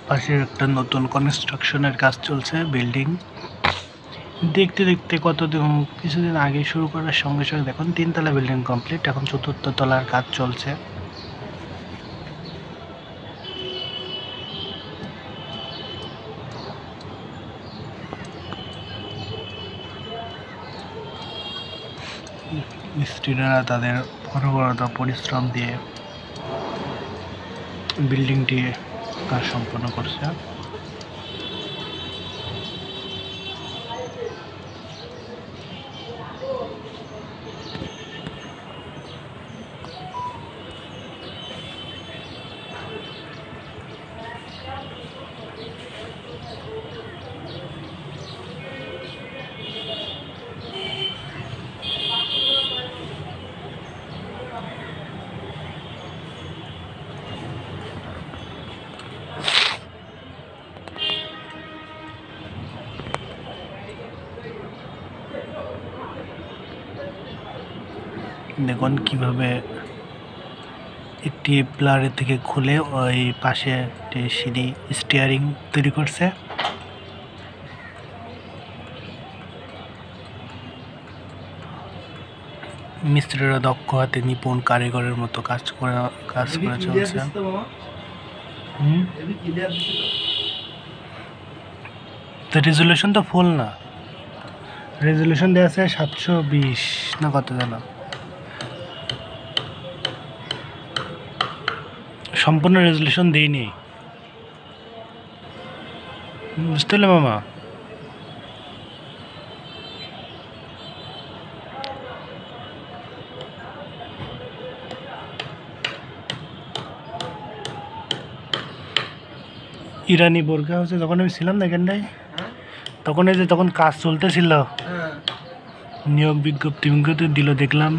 পাশে একটা নতুন কনস্ট্রাকশনের কাজ চলছে, বিল্ডিং দেখতে দেখতে কিছুদিন আগে শুরু করার সঙ্গে সঙ্গে দেখুন 3 তলা বিল্ডিং কমপ্লিট, এখন 4র্থ তলার কাজ চলছে। মিস্ত্রিরা তাদের অনবরত পরিশ্রম দিয়ে বিল্ডিংটি কাজ সম্পন্ন করছে। দেখুন কিভাবে একটি প্লারের থেকে খুলে ওই পাশে একটি সিঁড়ি স্টিয়ারিং তৈরি করছে। মিস্ত্রিরা দক্ষ হাতে নিপুণ কারিগরের মতো কাজ করে চলছে। তো রেজুলেশন তো ফুল না, রেজুলেশন দেওয়া আছে 720 না কত যেন, সম্পূর্ণ রেজুলেশন দেয়নি, বুঝতে পারলে মামা? ইরানি বোরকা হচ্ছে যখন আমি ছিলাম না এখানটায়, তখন এই যে তখন কাজ চলতেছিল, নিয়োগ বিজ্ঞপ্তি দিল, দেখলাম।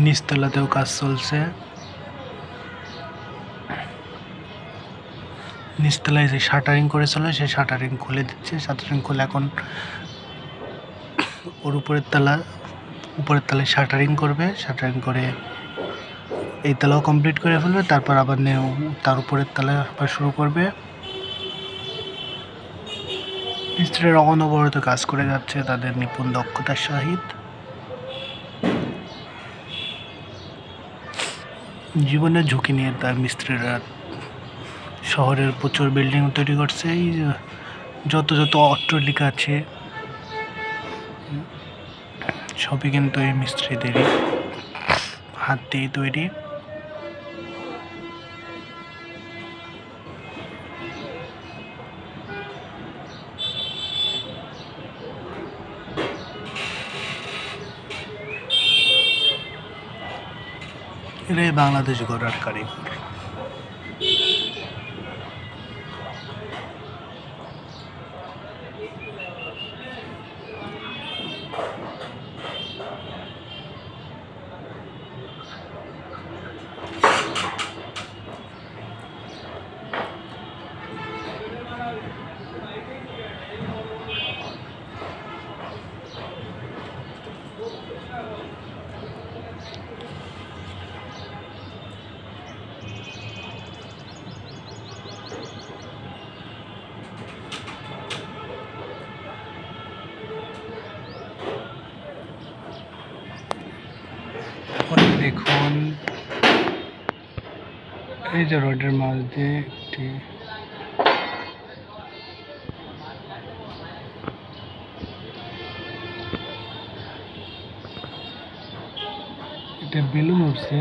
নিচতলাতেও কাজ চলছে। নিচতলায় যে শাটারিং করেছিল সেই শাটারিং খুলে দিচ্ছে, শাটারিং খুলে এখন ওর উপরের তলায় শাটারিং করবে, শাটারিং করে এই তলাও কমপ্লিট করে ফেলবে, তারপর আবার তার উপরের তলায় আবার শুরু করবে। মিস্ত্রিরা অনবরত কাজ করে যাচ্ছে তাদের নিপুণ দক্ষতার সহিত। জীবনের ঝুঁকি নিয়ে তার মিস্ত্রিরা শহরের প্রচুর বিল্ডিং তৈরি করছে। এই যত অট্টালিকা আছে সবই কিন্তু এই মিস্ত্রিদেরই হাত দিয়ে তৈরি। এরাই বাংলাদেশ গড়ার কারিগর। দেখুন এই যে রোডের মাঝ দিয়ে একটি এটা বেলুন উঠছে,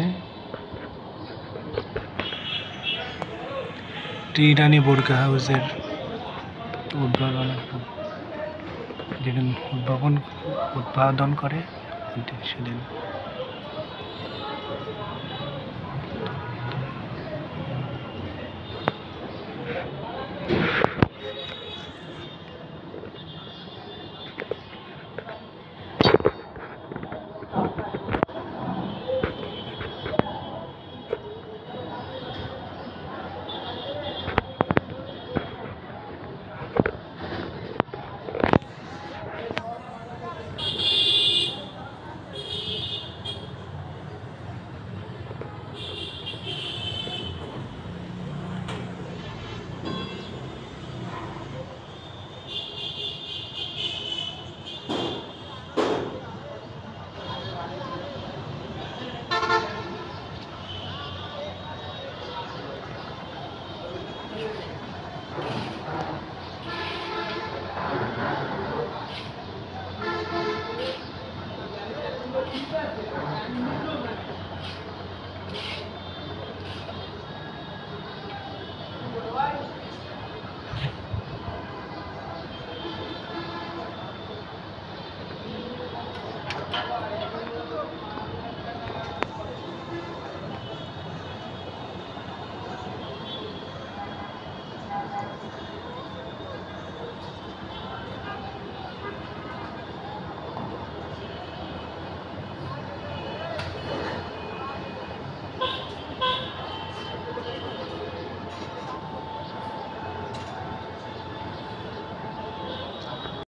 ইরানি বোরকা হাউসের উদ্বোধন করে সেদিন।